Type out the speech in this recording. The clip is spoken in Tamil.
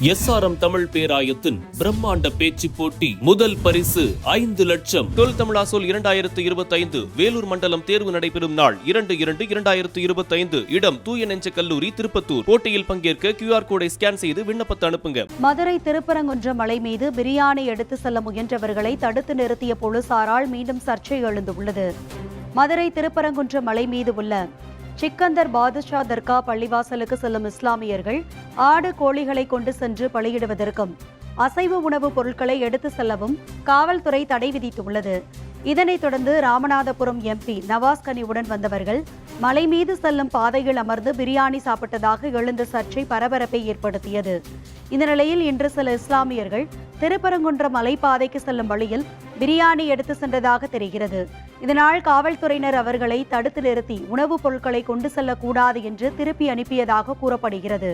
SRM தமிழ் பேராயத்தின் பிரம்மாண்ட பேச்சு போட்டி முதல் பரிசு 5 லட்சம். தொல் தமிழா சொல் 2025 வேலூர் மண்டலம் தேர்வு நடைபெறும் நாள் 2/2/2025. இடம் தூய நெஞ்ச கல்லூரி, திருப்பத்தூர். போட்டியில் பங்கேற்க QR கோடை ஸ்கேன் செய்து விண்ணப்பத்தை அனுப்புங்க. மதுரை திருப்பரங்குன்றம் மலை மீது பிரியாணி எடுத்து செல்ல முயன்றவர்களை தடுத்து நிறுத்திய போலீசாரால் மீண்டும் சர்ச்சை எழுந்துள்ளது. மதுரை திருப்பரங்குன்றம் மலை மீது உள்ள சிக்கந்தர் பாதுஷா தர்கா பள்ளிவாசலுக்கு செல்லும் இஸ்லாமியர்கள் ஆடு, கோழிகளை கொண்டு சென்று பலியிடுவதற்கும் அசைவ உணவுப் பொருட்களை எடுத்து செல்லவும் காவல்துறை தடை விதித்துள்ளது. இதனைத் தொடர்ந்து ராமநாதபுரம் MP நவாஸ் கனியுடன் வந்தவர்கள் மலை மீது செல்லும் பாதையில் அமர்ந்து பிரியாணி சாப்பிட்டதாக எழுந்த சர்ச்சை பரபரப்பை ஏற்படுத்தியது. இந்த நிலையில் இன்று சில இஸ்லாமியர்கள் திருப்பரங்குன்றம் மலைப்பாதைக்கு செல்லும் வழியில் பிரியாணி எடுத்து சென்றதாக தெரிகிறது. இதனால் காவல்துறையினர் அவர்களை தடுத்து நிறுத்தி உணவுப் பொருட்களை கொண்டு செல்லக்கூடாது என்று திருப்பி அனுப்பியதாக கூறப்படுகிறது.